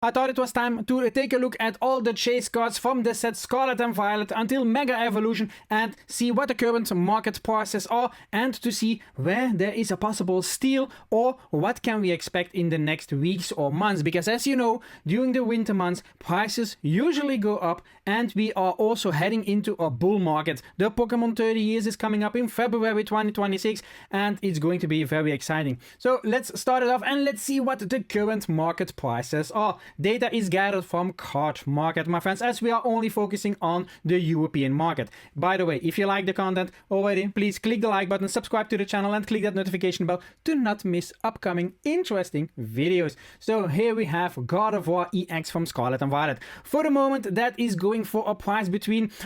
I thought it was time to take a look at all the chase cards from the set Scarlet and Violet until Mega Evolution and see what the current market prices are and to see where there is a possible steal or what can we expect in the next weeks or months, because as you know, during the winter months prices usually go up and we are also heading into a bull market. The Pokémon 30 years is coming up in February 2026 and it's going to be very exciting. So let's start it off and let's see what the current market prices are. Data is gathered from Card Market, my friends, as we are only focusing on the European market. By the way, if you like the content already, please click the like button, subscribe to the channel and click that notification bell to not miss upcoming interesting videos. So here we have God of War EX from Scarlet and Violet. For the moment, that is going for a price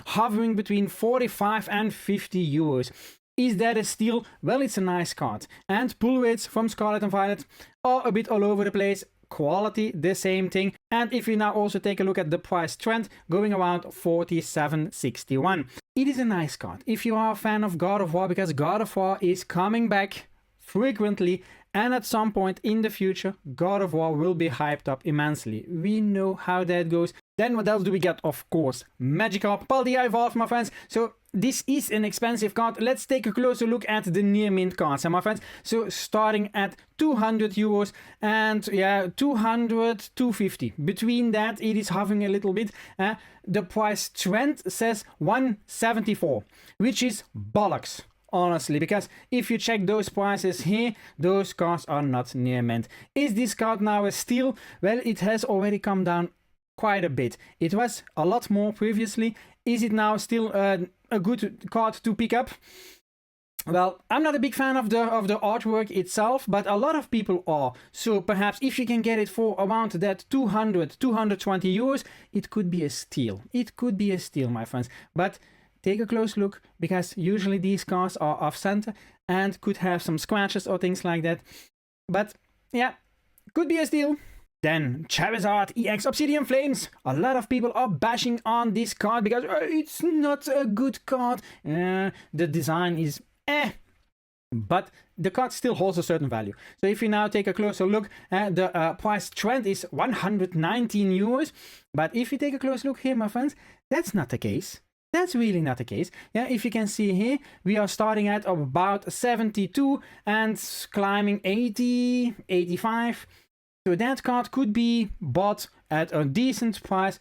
hovering between 45 and 50 euros. Is that a steal? Well, it's a nice card. And pull rates from Scarlet and Violet are a bit all over the place. Quality, the same thing. And if we now also take a look at the price trend, going around 47.61. It is a nice card if you are a fan of God of War, because God of War is coming back frequently, and at some point in the future God of War will be hyped up immensely. We know how that goes. Then what else do we get? Of course, Magikarp, Paldea Evolved, my friends. So this is an expensive card. Let's take a closer look at the near mint cards, my friends. So starting at 200 euros and yeah, 200, 250. Between that, it is hovering a little bit. The price trend says 174, which is bollocks. Honestly, because if you check those prices here, those cards are not near mint. Is this card now a steal? Well, it has already come down quite a bit. It was a lot more previously. Is it now still a good card to pick up? Well, I'm not a big fan of the artwork itself, but a lot of people are. So perhaps if you can get it for around that 200, 220 euros, it could be a steal. It could be a steal, my friends. But take a close look, because usually these cards are off center and could have some scratches or things like that. But yeah, could be a steal. Then Charizard EX Obsidian Flames. A lot of people are bashing on this card because it's not a good card. The design is but the card still holds a certain value. So if you now take a closer look, the price trend is 119 euros. But if you take a close look here, my friends, that's not the case. That's really not the case. Yeah, if you can see here, we are starting at about 72 and climbing 80, 85. So that card could be bought at a decent price,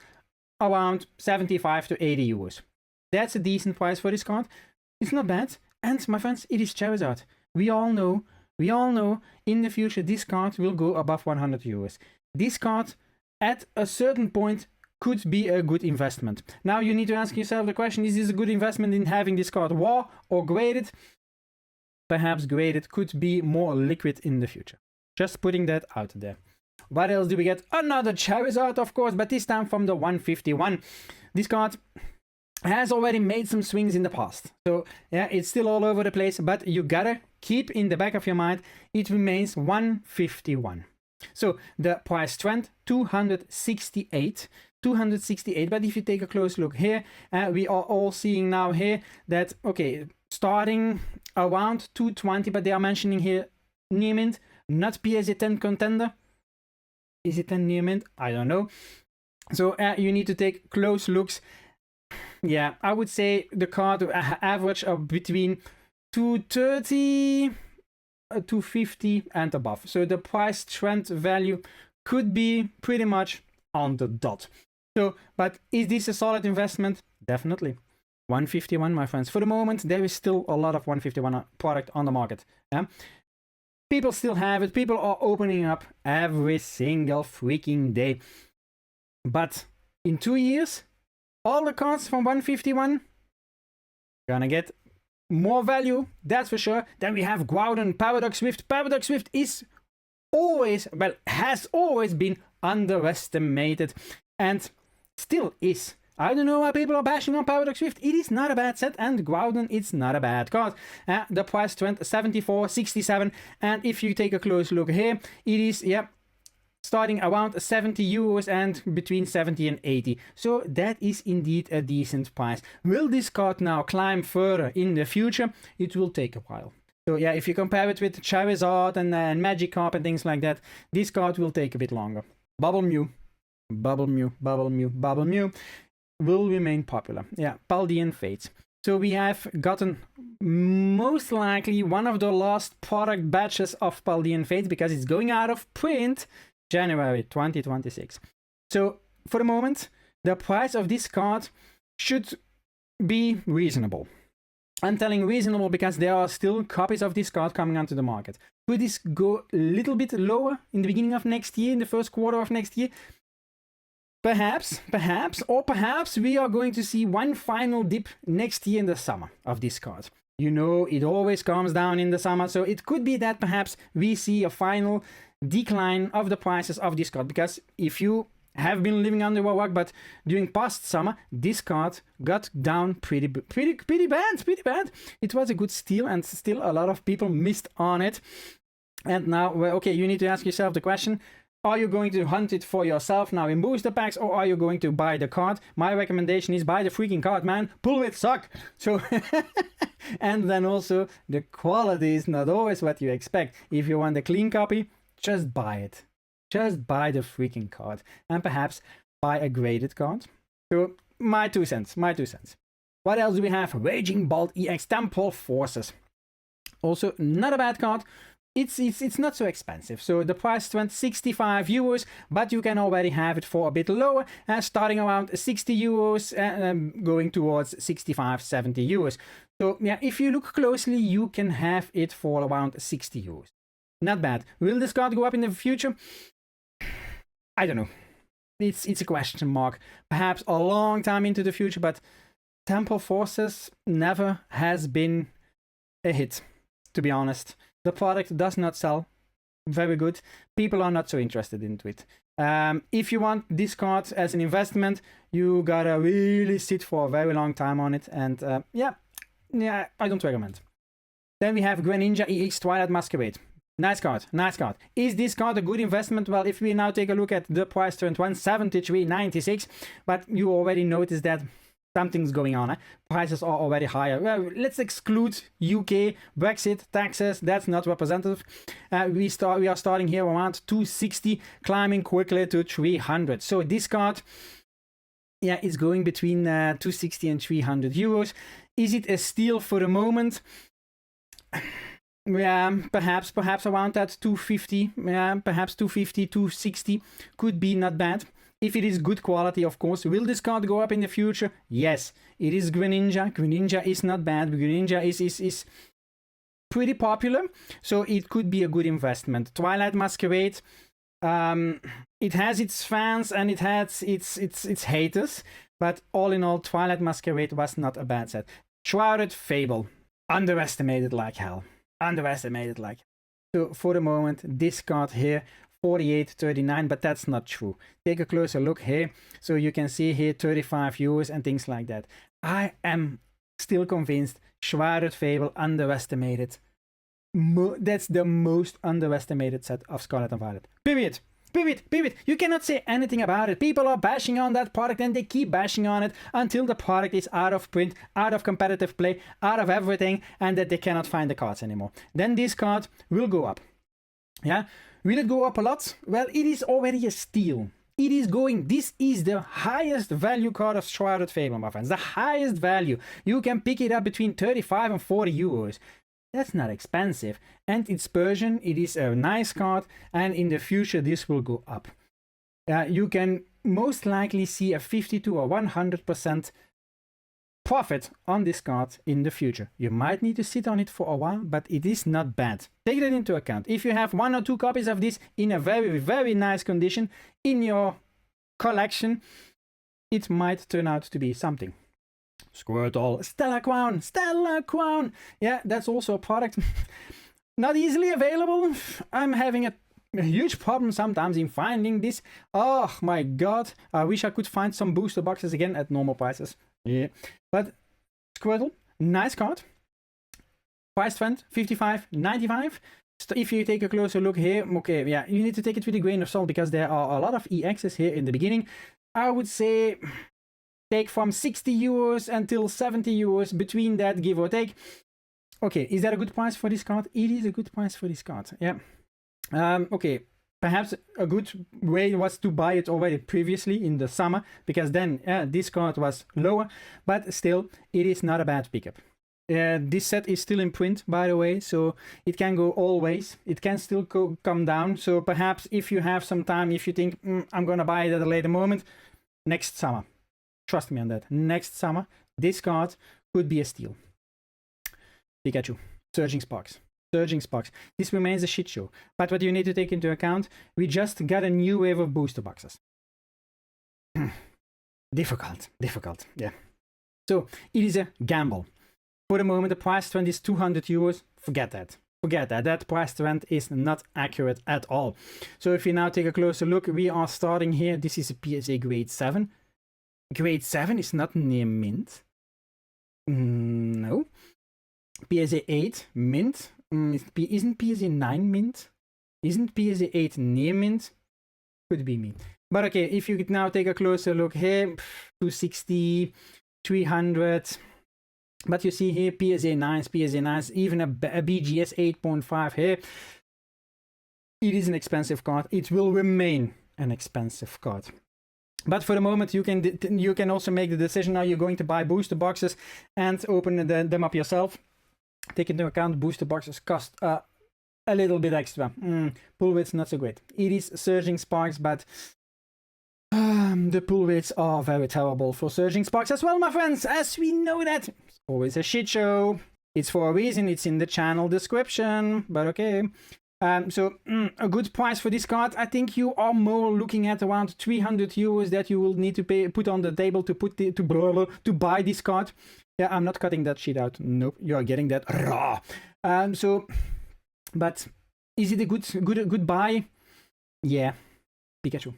around 75 to 80 euros. That's a decent price for this card. It's not bad. And my friends, it is Charizard. We all know in the future this card will go above 100 euros. This card at a certain point could be a good investment. Now you need to ask yourself the question, is this a good investment in having this card raw or graded? Perhaps graded could be more liquid in the future. Just putting that out there. What else do we get? Another Charizard, of course, but this time from the 151. This card has already made some swings in the past. So yeah, it's still all over the place, but you gotta keep in the back of your mind, it remains 151. So the price trend, 268. 268, but if you take a close look here, we are all seeing now here that, okay, starting around 220, but they are mentioning here near mint, not PSA 10 contender. Is it 10 near mint? I don't know. So you need to take close looks. Yeah, I would say the card average of between 230, 250 and above. So the price trend value could be pretty much on the dot. So, but is this a solid investment? Definitely. 151, my friends. For the moment, there is still a lot of 151 product on the market. Yeah? People still have it. People are opening up every single freaking day. But in 2 years, all the cards from 151 gonna get more value, that's for sure. Then we have Groudon, Paradox Swift. Paradox Swift is always, well, has always been underestimated and still is. I don't know why people are bashing on Paradox Swift. It is not a bad set, and Groudon, it's not a bad card. The price trend 74.67, and if you take a close look here, it is, yeah, starting around 70 euros and between 70 and 80. So that is indeed a decent price. Will this card now climb further in the future? It will take a while. So yeah, if you compare it with Charizard and Magikarp and things like that, this card will take a bit longer. Bubble Mew. Bubble Mew, Bubble Mew, Bubble Mew will remain popular. Yeah, Paldean Fates. So we have gotten most likely one of the last product batches of Paldean Fates because it's going out of print January 2026. So for the moment, the price of this card should be reasonable. I'm telling reasonable because there are still copies of this card coming onto the market. Could this go a little bit lower in the beginning of next year, in the first quarter of next year? Perhaps, or perhaps we are going to see one final dip next year in the summer of this card. You know, it always comes down in the summer, so it could be that perhaps we see a final decline of the prices of this card, because if you have been living under a rock, but during past summer, this card got down pretty bad. It was a good steal, and still a lot of people missed on it. And now, well, okay, you need to ask yourself the question, are you going to hunt it for yourself now in booster packs, or are you going to buy the card? My recommendation is buy the freaking card, man. Pull it, suck. So, and then also the quality is not always what you expect. If you want a clean copy, just buy it. Just buy the freaking card, and perhaps buy a graded card. So, my 2 cents. What else do we have? Raging Bolt EX Temple Forces. Also, not a bad card. It's not so expensive. So the price went 65 euros, but you can already have it for a bit lower, starting around 60 euros and going towards 65, 70 euros. So yeah, if you look closely, you can have it for around 60 euros. Not bad. Will this card go up in the future? I don't know. It's a question mark. Perhaps a long time into the future, but Temple Forces never has been a hit, to be honest. The product does not sell very good. People are not so interested into it. If you want this card as an investment, you gotta really sit for a very long time on it. And yeah, I don't recommend. Then we have Greninja EX Twilight Masquerade. Nice card. Is this card a good investment? Well, if we now take a look at the price turned 173.96, but you already noticed that something's going on. Prices are already higher. Well, let's exclude UK, Brexit, taxes. That's not representative. We are starting here around 260, climbing quickly to 300. So this card, yeah, is going between 260 and 300 euros. Is it a steal for the moment? Yeah, perhaps around that 250. Yeah, perhaps 250, 260 could be not bad. If it is good quality, of course. Will this card go up in the future? Yes, it is Greninja. Greninja is not bad. Greninja is pretty popular, so it could be a good investment. Twilight Masquerade, it has its fans and it has its haters, but all in all, Twilight Masquerade was not a bad set. Shrouded Fable, underestimated like hell. So for the moment, this card here, 48.39, but that's not true. Take a closer look here. So you can see here 35 euros and things like that. I am still convinced Shrouded Fable underestimated. That's the most underestimated set of Scarlet and Violet. Period. You cannot say anything about it. People are bashing on that product and they keep bashing on it until the product is out of print, out of competitive play, out of everything, and that they cannot find the cards anymore. Then this card will go up. Yeah. Will it go up a lot? Well, it is already a steal. This is the highest value card of Shrouded Fable, my friends. The highest value. You can pick it up between 35 and 40 euros. That's not expensive. And it's Persian. It is a nice card. And in the future, this will go up. You can most likely see a 50 to a 100% profit on this card in the future. You might need to sit on it for a while, but it is not bad. Take that into account. If you have 1 or 2 copies of this in a very, very nice condition in your collection, it might turn out to be something. Squirtle, Stellar Crown. Yeah, that's also a product not easily available. I'm having a huge problem sometimes in finding this. Oh my god, I wish I could find some booster boxes again at normal prices. Yeah, but Squirtle, nice card. Price trend 55.95. So if you take a closer look here, okay, yeah, you need to take it with a grain of salt because there are a lot of EXs here in the beginning. I would say take from 60 euros until 70 euros, between that, give or take. Okay, is that a good price for this card? It is a good price for this card. Yeah. Okay, Perhaps a good way was to buy it already previously in the summer, because then this card was lower, but still it is not a bad pickup. This set is still in print, by the way, so it can go all ways. It can still come down. So perhaps if you have some time, if you think I'm gonna buy it at a later moment, next summer, trust me on that, next summer this card could be a steal. Pikachu, Surging Sparks. Surging Sparks. This remains a shit show. But what you need to take into account, we just got a new wave of booster boxes. difficult, yeah. So it is a gamble. For the moment, the price trend is 200 euros. Forget that. Forget that. That price trend is not accurate at all. So if you now take a closer look, we are starting here. This is a PSA grade 7. Grade 7 is not near mint. No. PSA 8 mint. Isn't PSA 9 mint? Isn't PSA 8 near mint? Could be me. But okay, if you could now take a closer look here, 260, 300. But you see here, PSA 9s, even a BGS 8.5 here. It is an expensive card. It will remain an expensive card. But for the moment, you can also make the decision. Now you're going to buy booster boxes and open them up yourself. Take into account booster boxes cost a little bit extra. Pull width's not so great. It is Surging Sparks, but the pull widths are very terrible for Surging Sparks as well, my friends, as we know that. It's always a shit show. It's for a reason. It's in the channel description, but okay. So a good price for this card. I think you are more looking at around 300 euros that you will need to put on the table to buy this card. Yeah, I'm not cutting that shit out. Nope, you are getting that raw. So, but is it a good buy? Yeah, Pikachu.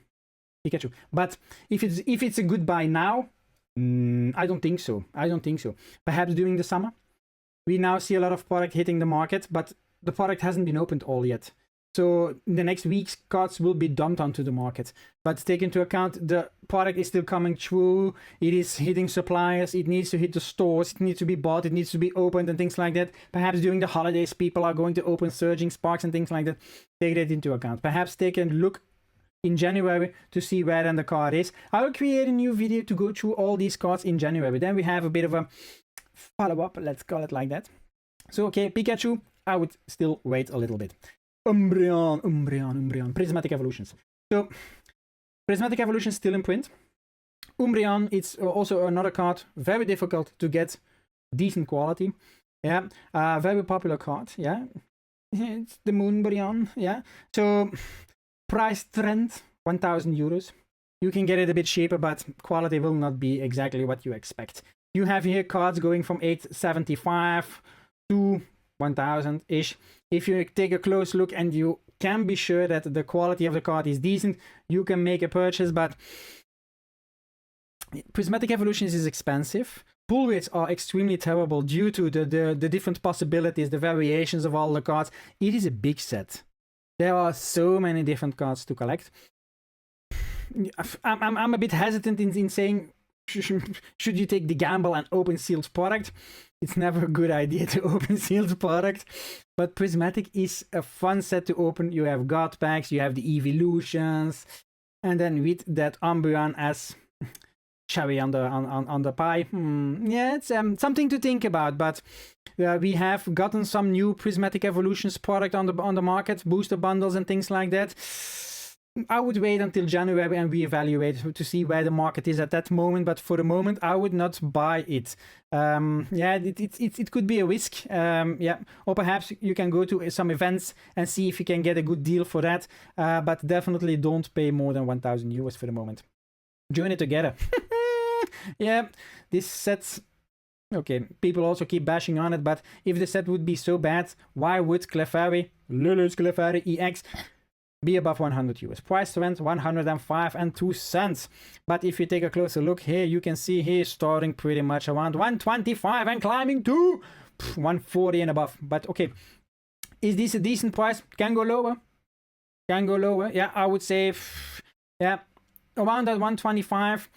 But if it's a good buy now, I don't think so. Perhaps during the summer, we now see a lot of product hitting the market, but the product hasn't been opened all yet. So in the next weeks, cards will be dumped onto the market. But take into account the product is still coming through. It is hitting suppliers. It needs to hit the stores. It needs to be bought. It needs to be opened and things like that. Perhaps during the holidays, people are going to open Surging Sparks and things like that. Take that into account. Perhaps take a look in January to see where then the card is. I will create a new video to go through all these cards in January. Then we have a bit of a follow-up. Let's call it like that. So, okay, Pikachu, I would still wait a little bit. Umbreon. Prismatic Evolutions. So, Prismatic Evolution still in print. Umbreon, it's also another card, very difficult to get decent quality. Yeah, very popular card. Yeah, it's the Moonbreon. Yeah, so price trend 1,000 euros. You can get it a bit cheaper, but quality will not be exactly what you expect. You have here cards going from 875 to 1,000-ish. If you take a close look and you can be sure that the quality of the card is decent, you can make a purchase, but Prismatic Evolutions is expensive. Pull rates are extremely terrible due to the different possibilities, the variations of all the cards. It is a big set. There are so many different cards to collect. I'm a bit hesitant in saying, should you take the gamble and open sealed product? It's never a good idea to open sealed product, but Prismatic is a fun set to open. You have God packs, you have the evolutions, and then with that Umbreon as cherry on the pie. Yeah, it's something to think about. But we have gotten some new Prismatic Evolutions product on the market, booster bundles and things like that. I would wait until January and reevaluate to see where the market is at that moment. But for the moment, I would not buy it. Yeah, it could be a risk. Yeah, or perhaps you can go to some events and see if you can get a good deal for that. But definitely don't pay more than 1,000 euros for the moment. Join it together. Yeah, this set's okay. People also keep bashing on it, but if the set would be so bad, why would Clefairy, Lulu's Clefairy EX, be above 100 euros? Price went 105 and 2 cents. But if you take a closer look here, you can see here starting pretty much around 125 and climbing to 140 and above. But okay, is this a decent price? Can go lower. Yeah, I would say, yeah, around that 125.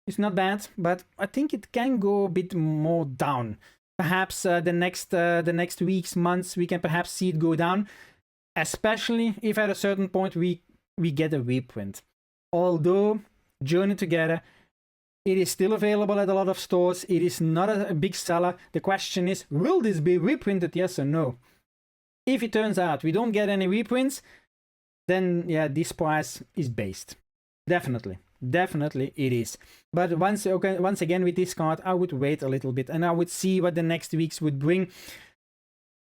It's not bad, but I think it can go a bit more down. Perhaps the next weeks, months, we can perhaps see it go down, especially if at a certain point we we get a reprint. Although Journey Together, it is still available at a lot of stores. It is not a big seller. The question is, will this be reprinted, yes or no? If it turns out we don't get any reprints, then yeah, this price is based. Definitely it is. But once again, with this card, I would wait a little bit and I would see what the next weeks would bring.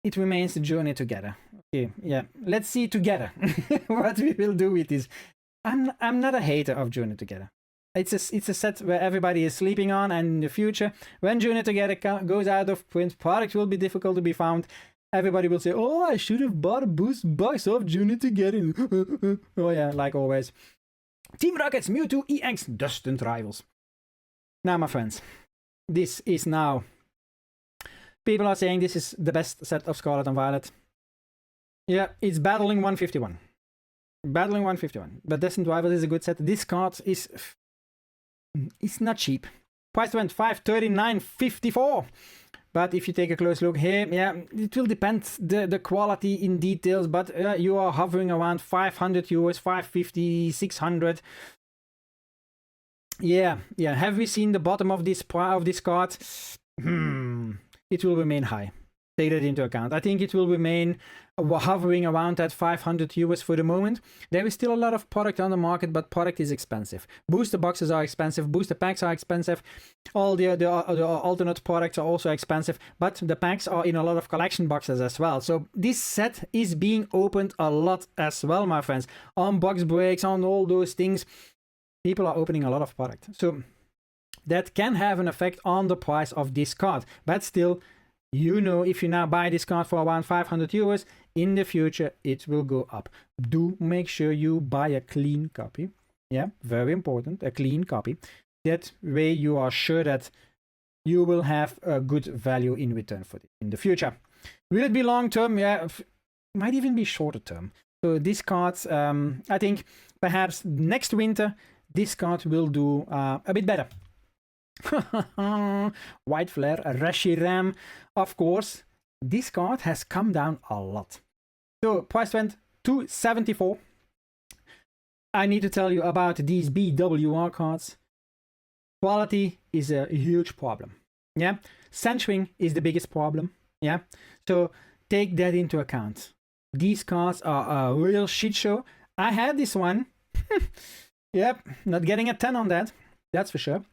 It remains the Journey Together. Okay, yeah, let's see together what we will do with this. I'm not a hater of Journey Together. It's a set where everybody is sleeping on, and in the future, when Journey Together goes out of print, product will be difficult to be found. Everybody will say, oh, I should have bought a boost box of Journey Together. Oh yeah, like always. Team Rocket's Mewtwo EX Distant Rivals. Now, my friends, this is now... People are saying this is the best set of Scarlet and Violet. Yeah, it's Battling 151. Battling 151. But Distant Rivals is a good set. This card is... It's not cheap. Price went $539.54. But if you take a close look here, yeah, it will depend the quality in details, but you are hovering around 500 euros, 550, 600. Yeah. Have we seen the bottom of this card? It will remain high. Take that into account. I think it will remain hovering around that 500 euros for the moment. There is still a lot of product on the market, but product is expensive. Booster boxes are expensive. Booster packs are expensive. All the alternate products are also expensive, but the packs are in a lot of collection boxes as well. So this set is being opened a lot as well, my friends. On box breaks, on all those things. People are opening a lot of product. So that can have an effect on the price of this card. But still, you know, if you now buy this card for around 500 euros, in the future it will go up. Do make sure you buy a clean copy. Yeah, very important, a clean copy. That way you are sure that you will have a good value in return for it in the future. Will it be long term? Yeah, might even be shorter term. So this card, I think perhaps next winter, this card will do a bit better. White Flare, Reshiram. Of course, this card has come down a lot. So price went to 74. I need to tell you about these BWR cards. Quality is a huge problem. Yeah, centering is the biggest problem. Yeah, so take that into account. These cards are a real shit show. I had this one. Yep, not getting a 10 on that. That's for sure.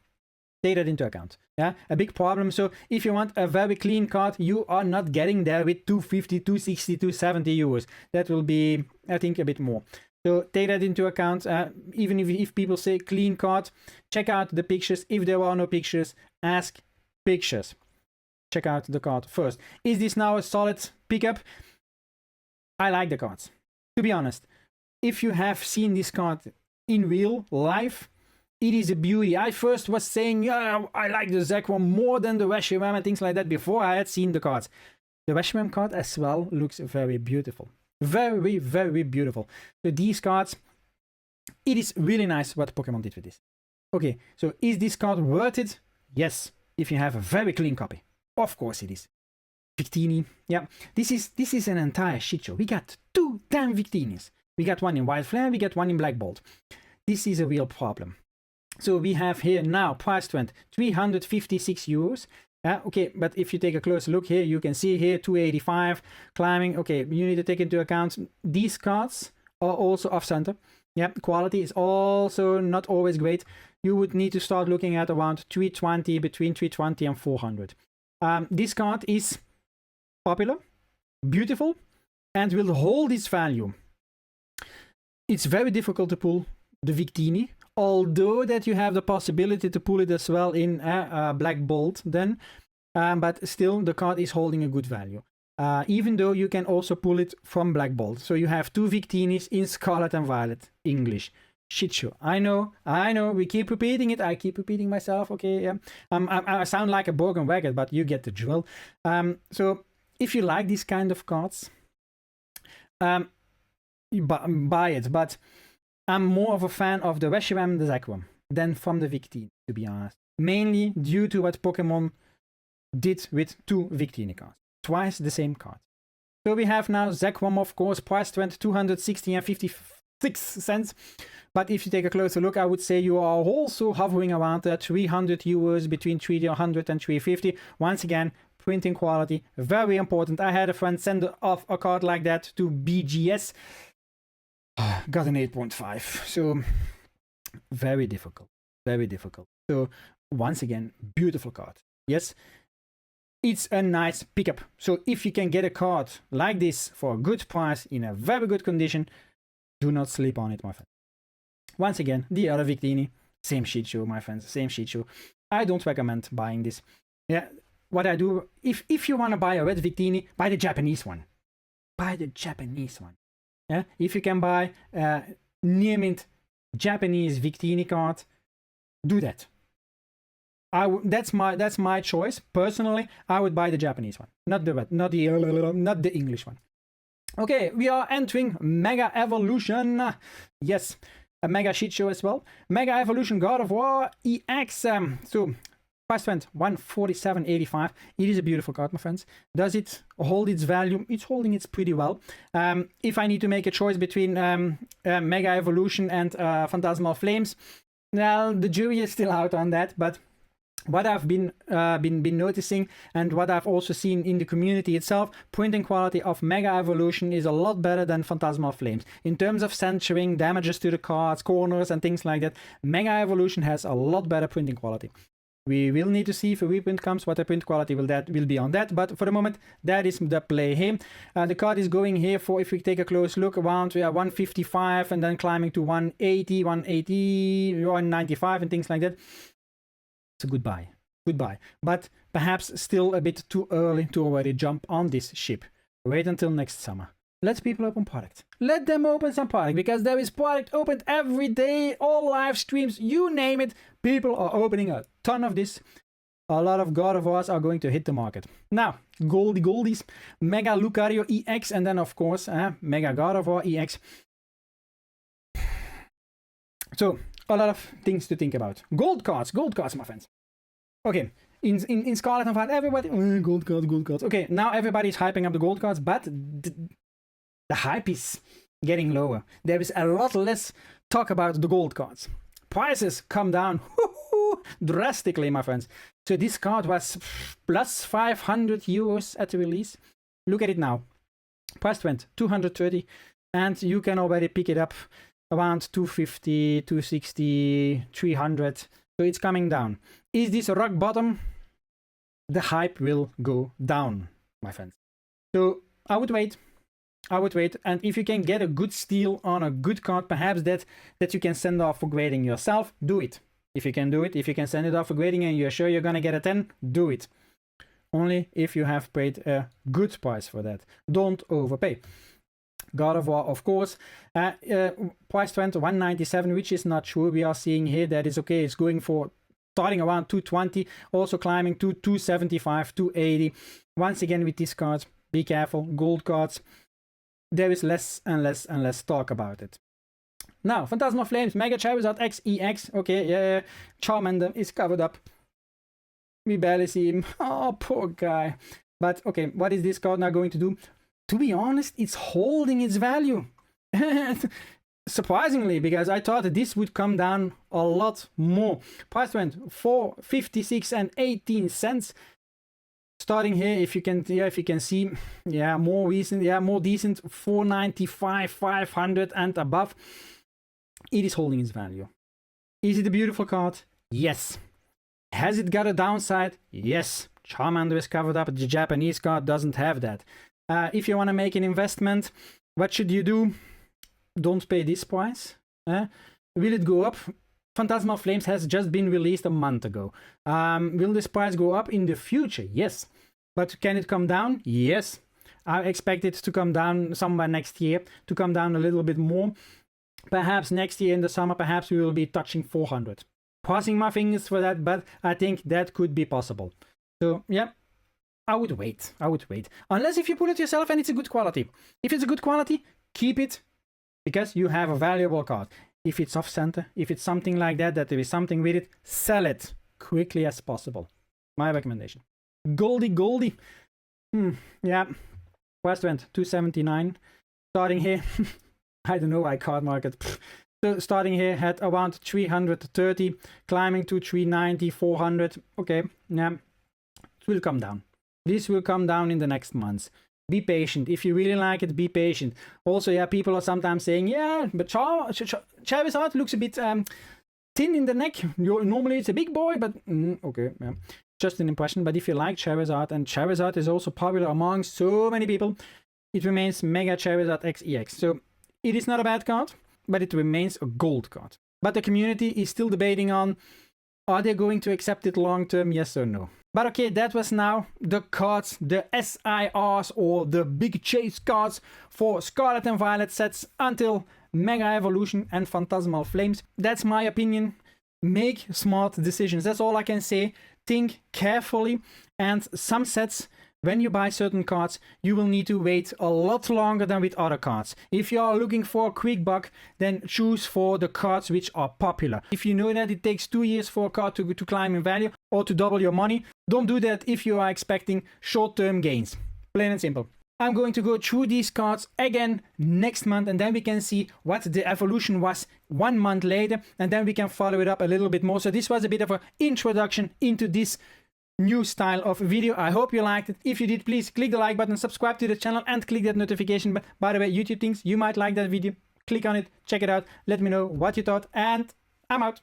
Take that into account. Yeah, a big problem. So if you want a very clean card, you are not getting there with 250, 260, 270 euros. That will be, I think, a bit more. So take that into account. Even if people say clean card, check out the pictures. If there are no pictures, ask pictures. Check out the card first. Is this now a solid pickup? I like the cards. To be honest, if you have seen this card in real life, it is a beauty. I first was saying, yeah, I like the Zekrom more than the Reshiram and things like that before I had seen the cards. The Reshiram card as well looks very beautiful. Very, very beautiful. So these cards, it is really nice what Pokemon did with this. Okay, so is this card worth it? Yes, if you have a very clean copy. Of course it is. Victini, yeah. This is an entire shit show. We got 2 damn Victinis. We got one in Wild Flare, we got one in Black Bolt. This is a real problem. So we have here now price went 356 euros. Okay, but if you take a closer look here, you can see here 285 climbing. Okay, you need to take into account these cards are also off center. Yeah, quality is also not always great. You would need to start looking at around 320, between 320 and 400. This card is popular, beautiful, and will hold its value. It's very difficult to pull the Victini, although that you have the possibility to pull it as well in Black Bolt then, but still the card is holding a good value. Even though you can also pull it from Black Bolt. So you have 2 Victinis in Scarlet and Violet English. Shit show. I know, we keep repeating it. I keep repeating myself, okay, yeah. I sound like a broken record, but you get the drill. So if you like these kind of cards, you buy it, but I'm more of a fan of the Reshiram and the Zekrom than from the Victini, to be honest. Mainly due to what Pokemon did with 2 Victini cards. Twice the same card. So we have now Zekrom, of course, priced went 260 and 6 cents. But if you take a closer look, I would say you are also hovering around the 300 euros, between 300 and 350. Once again, printing quality, very important. I had a friend send off a card like that to BGS. Got an 8.5. So very difficult, very difficult. So once again, beautiful card. Yes, it's a nice pickup. So if you can get a card like this for a good price in a very good condition, do not sleep on it, my friend. Once again, the other Victini, same sheet show, my friends, same sheet show. I don't recommend buying this. Yeah, what I do, if you want to buy a red Victini, buy the Japanese one. Buy the Japanese one. Yeah, if you can buy a near mint Japanese Victini card, do that. That's my choice. Personally, I would buy the Japanese one, not the English one. Okay, we are entering Mega Evolution. Yes, a mega sheet show as well. Mega Evolution God of War EX. So price went 147.85. It is a beautiful card, my friends. Does it hold its value? It's holding it pretty well. If I need to make a choice between Mega Evolution and Phantasmal Flames, well, the jury is still out on that, but what I've been noticing, and what I've also seen in the community itself, printing quality of Mega Evolution is a lot better than Phantasmal Flames. In terms of centering, damages to the cards, corners and things like that, Mega Evolution has a lot better printing quality. We will need to see if a reprint comes, what the print quality will be on that, but for the moment, that is the play here. The card is going here for, if we take a close look, around 155 and then climbing to 180, 195 and things like that. It's a goodbye, but perhaps still a bit too early to already jump on this ship. Wait until next summer. Let people open product. Let them open some product, because there is product opened every day, all live streams, you name it. People are opening a ton of this. A lot of God of Wars are going to hit the market. Now, goldies, Mega Lucario EX, and then of course, Mega God of War EX. So, a lot of things to think about. Gold cards, my friends. Okay, in Scarlet and Violet, everybody, gold cards. Okay, now everybody's hyping up the gold cards, but the hype is getting lower. There is a lot less talk about the gold cards. Prices come down drastically, my friends. So this card was plus 500 euros at the release. Look at it now. Price went 230, and you can already pick it up around 250, 260, 300. So it's coming down. Is this a rock bottom? The hype will go down, my friends. So I would wait. And if you can get a good steal on a good card, perhaps that you can send off for grading yourself, do it. If you can do it, if you can send it off for grading and you're sure you're gonna get a 10, do it. Only if you have paid a good price for that. Don't overpay. God of War, of course, price went 197, which is not sure. We are seeing here that is okay. It's going for starting around 220, also climbing to 275, 280. Once again with these cards, be careful. Gold cards, there is less and less talk about it. Now, Phantasmal Flames, Mega Charizard X EX. Okay, yeah, Charmander is covered up. We barely see him. Oh, poor guy. But okay, what is this card now going to do? To be honest, it's holding its value. Surprisingly, because I thought that this would come down a lot more. Price went 456 and 18 cents. Starting here, if you can see, more decent, 495, 500 and above. It is holding its value. Is it a beautiful card? Yes. Has it got a downside? Yes. Charmander is covered up. The Japanese card doesn't have that. If you want to make an investment, what should you do? Don't pay this price. Will it go up? Phantasmal Flames has just been released a month ago. Will this price go up in the future? Yes. But can it come down? Yes. I expect it to come down somewhere next year, to come down a little bit more. Perhaps next year in the summer, perhaps we will be touching 400. Crossing my fingers for that, but I think that could be possible. So, yeah. I would wait. Unless if you put it yourself and it's a good quality. If it's a good quality, keep it, because you have a valuable card. If it's off center, if it's something like that there is something with it, sell it quickly as possible. My recommendation. Goldie. Yeah. Price went 279. Starting here. I don't know why card market. So starting here at around 330, climbing to 390, 400. Okay, yeah, it will come down. This will come down in the next months. Be patient. If you really like it, be patient. Also, yeah, people are sometimes saying, yeah, but Charizard looks a bit thin in the neck. Normally it's a big boy, but okay, yeah, just an impression. But if you like Charizard, and Charizard is also popular among so many people, it remains Mega Charizard X EX. So it is not a bad card, but it remains a gold card. But the community is still debating on, are they going to accept it long term, yes or no? But okay, that was now the cards, the SIRs, or the big chase cards for Scarlet and Violet sets until Mega Evolution and Phantasmal Flames. That's my opinion. Make smart decisions. That's all I can say. Think carefully. And some sets, when you buy certain cards, you will need to wait a lot longer than with other cards. If you are looking for a quick buck, then choose for the cards which are popular. If you know that it takes 2 years for a card to climb in value or to double your money, don't do that if you are expecting short-term gains. Plain and simple. I'm going to go through these cards again next month, and then we can see what the evolution was 1 month later, and then we can follow it up a little bit more. So this was a bit of an introduction into this new style of video. I hope you liked it. If you did, please click the like button, subscribe to the channel, and click that notification. By the way, YouTube thinks you might like that video. Click on it, check it out, let me know what you thought, and I'm out.